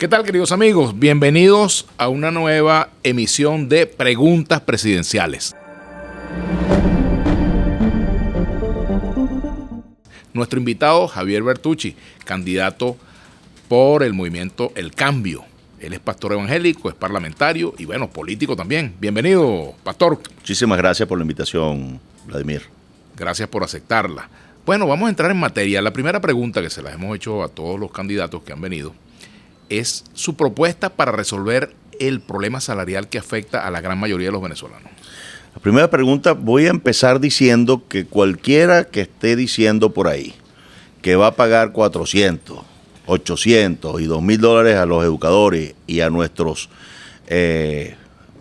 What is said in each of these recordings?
¿Qué tal, queridos amigos? Bienvenidos a una nueva emisión de Preguntas Presidenciales. Nuestro invitado, Javier Bertucci, candidato por el movimiento El Cambio. Él es pastor evangélico, es parlamentario y, bueno, político también. Bienvenido, pastor. Muchísimas gracias por la invitación, Vladimir. Gracias por aceptarla. Bueno, vamos a entrar en materia. La primera pregunta que se la hemos hecho a todos los candidatos que han venido es su propuesta para resolver el problema salarial que afecta a la gran mayoría de los venezolanos. La primera pregunta, voy a empezar diciendo que cualquiera que esté diciendo por ahí que va a pagar 400, 800 y $2,000 a los educadores y a nuestros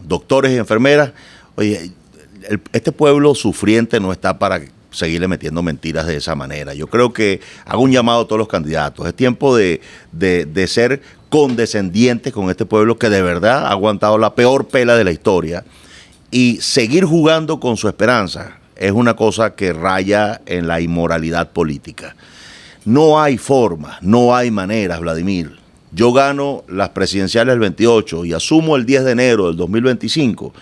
doctores y enfermeras, oye, este pueblo sufriente no está para seguirle metiendo mentiras de esa manera. Yo creo que hago un llamado a todos los candidatos. Es tiempo de ser condescendientes con este pueblo que de verdad ha aguantado la peor pela de la historia, y seguir jugando con su esperanza es una cosa que raya en la inmoralidad política. No hay forma, no hay maneras, Vladimir. Yo gano las presidenciales del 28 y asumo el 10 de enero del 2025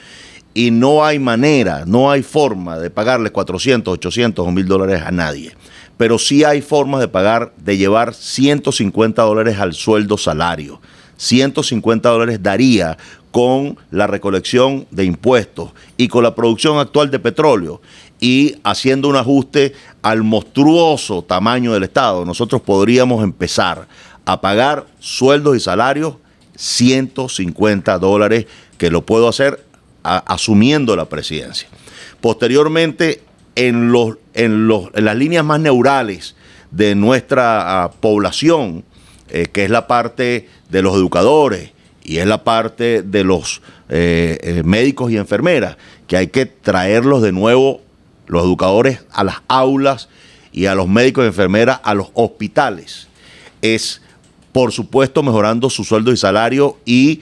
y no hay manera, no hay forma de pagarle 400, 800 o $1,000 a nadie. Pero sí hay formas de llevar $150 al sueldo salario. $150 daría con la recolección de impuestos y con la producción actual de petróleo y haciendo un ajuste al monstruoso tamaño del Estado. Nosotros podríamos empezar a pagar sueldos y salarios $150, que lo puedo hacer asumiendo la presidencia. Posteriormente, en las líneas más neurales de nuestra población, que es la parte de los educadores y es la parte de los médicos y enfermeras, que hay que traerlos de nuevo, los educadores, a las aulas y a los médicos y enfermeras a los hospitales. Es, por supuesto, mejorando su sueldo y salario y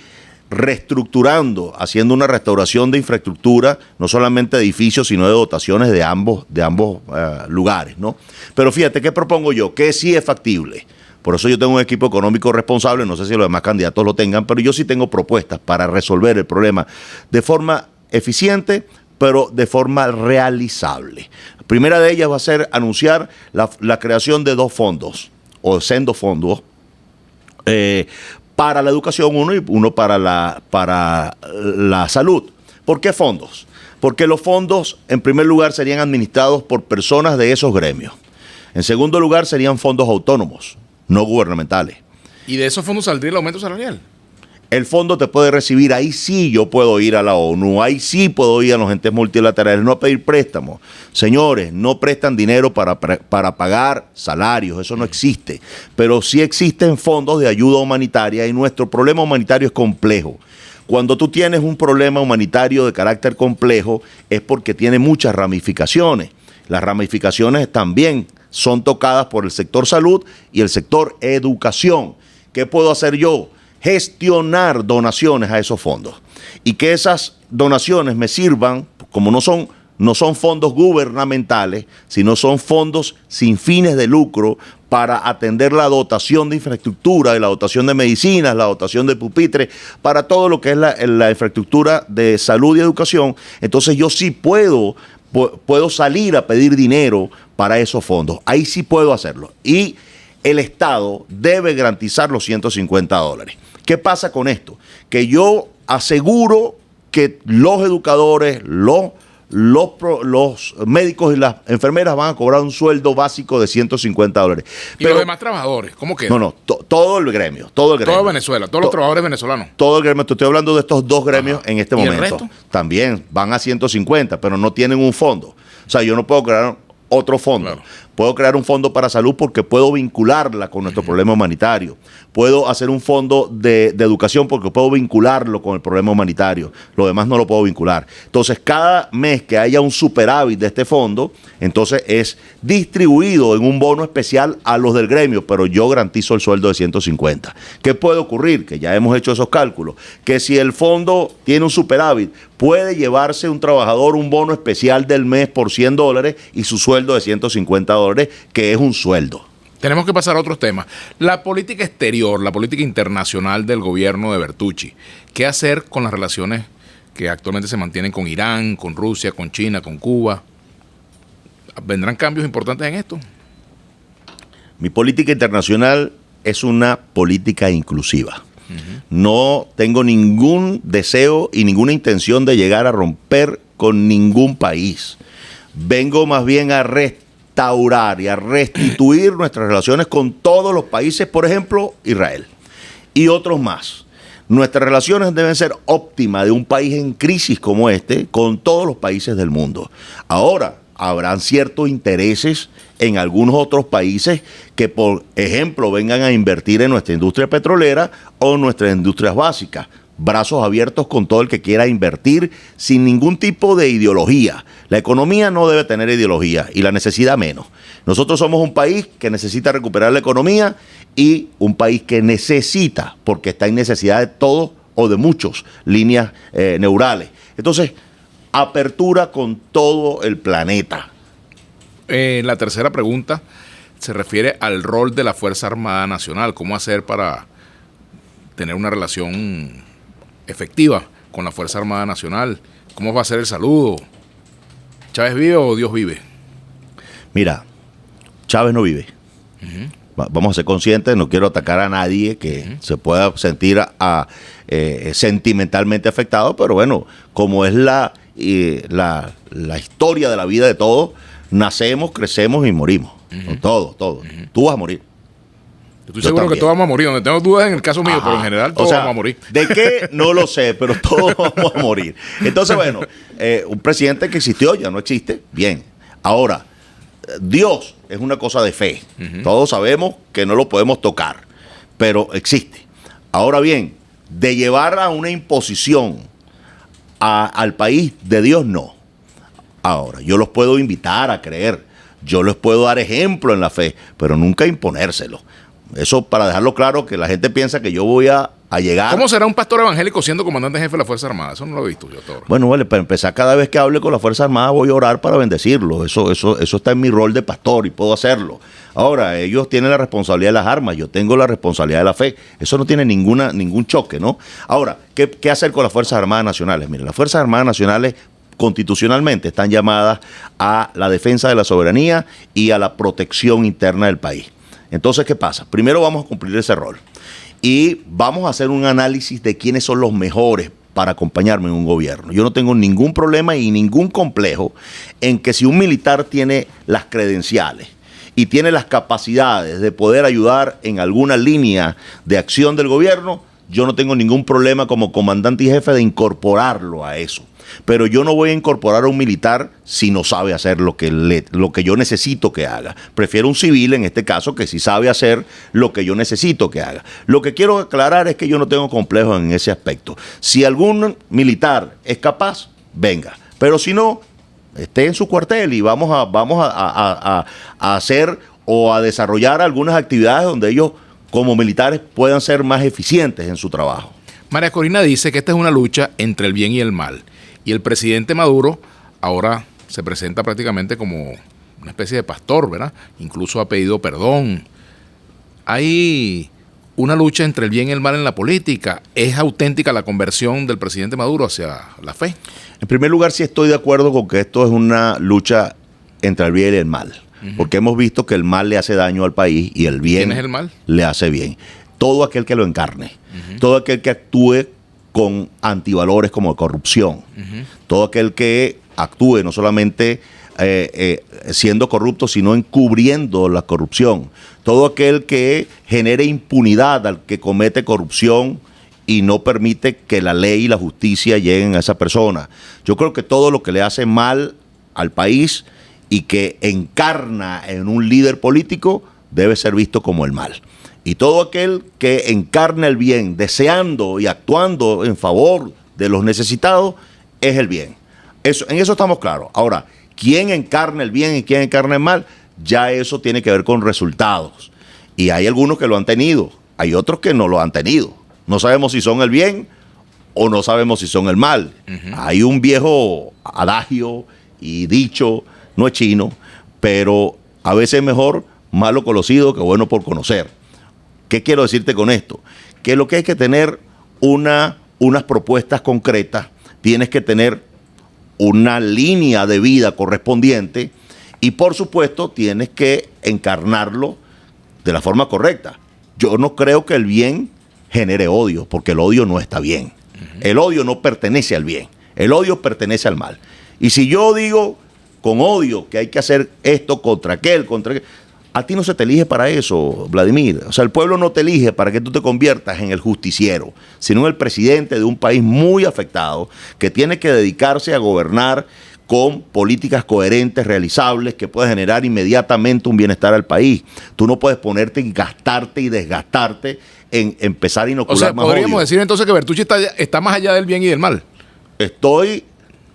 reestructurando, haciendo una restauración de infraestructura, no solamente de edificios, sino de dotaciones de ambos lugares, ¿no? Pero fíjate, ¿qué propongo yo? Que sí es factible. Por eso yo tengo un equipo económico responsable, no sé si los demás candidatos lo tengan, pero yo sí tengo propuestas para resolver el problema de forma eficiente, pero de forma realizable. La primera de ellas va a ser anunciar la creación de 2 fondos, o sendos fondos, para la educación, uno para la salud. ¿Por qué fondos? Porque los fondos, en primer lugar, serían administrados por personas de esos gremios. En segundo lugar, serían fondos autónomos, no gubernamentales. ¿Y de esos fondos saldría el aumento salarial? El fondo te puede recibir, ahí sí yo puedo ir a la ONU, ahí sí puedo ir a los entes multilaterales, no a pedir préstamos. Señores, no prestan dinero para pagar salarios, eso no existe. Pero sí existen fondos de ayuda humanitaria y nuestro problema humanitario es complejo. Cuando tú tienes un problema humanitario de carácter complejo es porque tiene muchas ramificaciones. Las ramificaciones también son tocadas por el sector salud y el sector educación. ¿Qué puedo hacer yo? Gestionar donaciones a esos fondos y que esas donaciones me sirvan, como no son fondos gubernamentales, sino son fondos sin fines de lucro para atender la dotación de infraestructura, de la dotación de medicinas, la dotación de pupitres, para todo lo que es la infraestructura de salud y educación. Entonces yo sí puedo salir a pedir dinero para esos fondos, ahí sí puedo hacerlo y el Estado debe garantizar los $150. ¿Qué pasa con esto? Que yo aseguro que los educadores, los médicos y las enfermeras van a cobrar un sueldo básico de $150. ¿Y los demás trabajadores? ¿Cómo queda? No, todo el gremio. Todo Venezuela, todos los trabajadores venezolanos. Todo el gremio. Te estoy hablando de estos 2 gremios en este momento. ¿Y el resto? También van a 150, pero no tienen un fondo. O sea, yo no puedo crear otro fondo. Claro. Puedo crear un fondo para salud porque puedo vincularla con nuestro problema humanitario. Puedo hacer un fondo de educación porque puedo vincularlo con el problema humanitario. Lo demás no lo puedo vincular. Entonces, cada mes que haya un superávit de este fondo, entonces es distribuido en un bono especial a los del gremio, pero yo garantizo el sueldo de 150. ¿Qué puede ocurrir? Que ya hemos hecho esos cálculos. Que si el fondo tiene un superávit, puede llevarse un trabajador un bono especial del mes por $100 y su sueldo de $150, que es un sueldo. Tenemos que pasar a otros temas. La política exterior, la política internacional del gobierno de Bertucci. ¿Qué hacer con las relaciones que actualmente se mantienen con Irán, con Rusia, con China, con Cuba? ¿Vendrán cambios importantes en esto? Mi política internacional es una política inclusiva. No tengo ningún deseo y ninguna intención de llegar a romper con ningún país. Vengo más bien a restaurar y a restituir nuestras relaciones con todos los países, por ejemplo, Israel y otros más. Nuestras relaciones deben ser óptimas de un país en crisis como este con todos los países del mundo. Ahora, habrán ciertos intereses en algunos otros países que, por ejemplo, vengan a invertir en nuestra industria petrolera o nuestras industrias básicas. Brazos abiertos con todo el que quiera invertir sin ningún tipo de ideología. La economía no debe tener ideología y la necesidad menos. Nosotros somos un país que necesita recuperar la economía y un país que necesita, porque está en necesidad de todos o de muchas líneas neurales. Entonces, apertura con todo el planeta. La tercera pregunta se refiere al rol de la Fuerza Armada Nacional. ¿Cómo hacer para tener una relación efectiva con la Fuerza Armada Nacional? ¿Cómo va a ser el saludo? ¿Chávez vive o Dios vive? Mira, Chávez no vive. Vamos a ser conscientes, no quiero atacar a nadie que se pueda sentir sentimentalmente afectado, pero bueno, como es la historia de la vida de todos, nacemos, crecemos y morimos. Todo. Tú vas a morir. Estoy seguro que todos vamos a morir. Donde tengo dudas en el caso mío, pero en general todos vamos a morir. ¿De qué? No lo sé, pero todos vamos a morir. Entonces, bueno, un presidente que existió ya no existe. Bien. Ahora, Dios es una cosa de fe. Todos sabemos que no lo podemos tocar, pero existe. Ahora bien, de llevar a una imposición al país de Dios, no. Ahora, yo los puedo invitar a creer, yo les puedo dar ejemplo en la fe, pero nunca imponérselo. Eso para dejarlo claro, que la gente piensa que yo voy a llegar... ¿Cómo será un pastor evangélico siendo comandante jefe de la Fuerza Armada? Eso no lo he visto yo todo. Bueno, vale, para empezar, cada vez que hable con la Fuerza Armada voy a orar para bendecirlo. Eso está en mi rol de pastor y puedo hacerlo. Ahora, ellos tienen la responsabilidad de las armas, yo tengo la responsabilidad de la fe. Eso no tiene ningún choque, ¿no? Ahora, ¿qué hacer con las Fuerzas Armadas Nacionales? Miren, las Fuerzas Armadas Nacionales constitucionalmente están llamadas a la defensa de la soberanía y a la protección interna del país. Entonces, ¿qué pasa? Primero vamos a cumplir ese rol y vamos a hacer un análisis de quiénes son los mejores para acompañarme en un gobierno. Yo no tengo ningún problema y ningún complejo en que si un militar tiene las credenciales y tiene las capacidades de poder ayudar en alguna línea de acción del gobierno, yo no tengo ningún problema como comandante y jefe de incorporarlo a eso. Pero yo no voy a incorporar a un militar si no sabe hacer lo que yo necesito que haga. Prefiero un civil en este caso que sí sabe hacer lo que yo necesito que haga. Lo que quiero aclarar es que yo no tengo complejos en ese aspecto. Si algún militar es capaz, venga. Pero si no, esté en su cuartel y vamos a hacer o a desarrollar algunas actividades donde ellos como militares puedan ser más eficientes en su trabajo. María Corina dice que esta es una lucha entre el bien y el mal. Y el presidente Maduro ahora se presenta prácticamente como una especie de pastor, ¿verdad? Incluso ha pedido perdón. Hay una lucha entre el bien y el mal en la política. ¿Es auténtica la conversión del presidente Maduro hacia la fe? En primer lugar, sí estoy de acuerdo con que esto es una lucha entre el bien y el mal. Porque hemos visto que el mal le hace daño al país y el bien ¿Quién es el mal? Le hace bien. Todo aquel que lo encarne, todo aquel que actúe con antivalores como corrupción, todo aquel que actúe no solamente siendo corrupto, sino encubriendo la corrupción, todo aquel que genere impunidad al que comete corrupción y no permite que la ley y la justicia lleguen a esa persona. Yo creo que todo lo que le hace mal al país y que encarna en un líder político debe ser visto como el mal. Y todo aquel que encarna el bien, deseando y actuando en favor de los necesitados, es el bien. En eso estamos claros. Ahora, quién encarna el bien y quién encarna el mal, ya eso tiene que ver con resultados. Y hay algunos que lo han tenido, hay otros que no lo han tenido. No sabemos si son el bien o no sabemos si son el mal. Hay un viejo adagio y dicho, no es chino, pero a veces es mejor malo conocido que bueno por conocer. ¿Qué quiero decirte con esto? Que lo que hay que tener unas propuestas concretas, tienes que tener una línea de vida correspondiente y por supuesto tienes que encarnarlo de la forma correcta. Yo no creo que el bien genere odio, porque el odio no está bien. El odio no pertenece al bien, el odio pertenece al mal. Y si yo digo con odio que hay que hacer esto contra aquel, a ti no se te elige para eso, Vladimir. O sea, el pueblo no te elige para que tú te conviertas en el justiciero, sino en el presidente de un país muy afectado que tiene que dedicarse a gobernar con políticas coherentes, realizables, que puedan generar inmediatamente un bienestar al país. Tú no puedes ponerte y gastarte y desgastarte en empezar a inocular más odio. O sea, podríamos decir entonces que Bertucci está más allá del bien y del mal. Estoy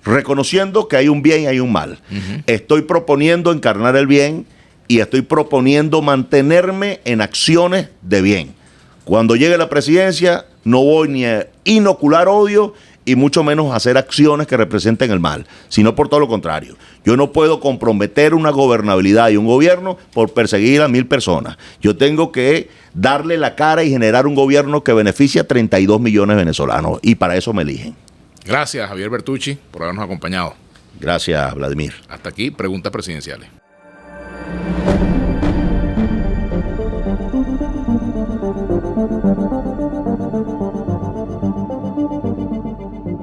reconociendo que hay un bien y hay un mal. Estoy proponiendo encarnar el bien y estoy proponiendo mantenerme en acciones de bien. Cuando llegue la presidencia, no voy ni a inocular odio y mucho menos a hacer acciones que representen el mal, sino por todo lo contrario. Yo no puedo comprometer una gobernabilidad y un gobierno por perseguir a 1000 personas. Yo tengo que darle la cara y generar un gobierno que beneficie a 32 millones de venezolanos, y para eso me eligen. Gracias, Javier Bertucci, por habernos acompañado. Gracias, Vladimir. Hasta aquí, preguntas presidenciales.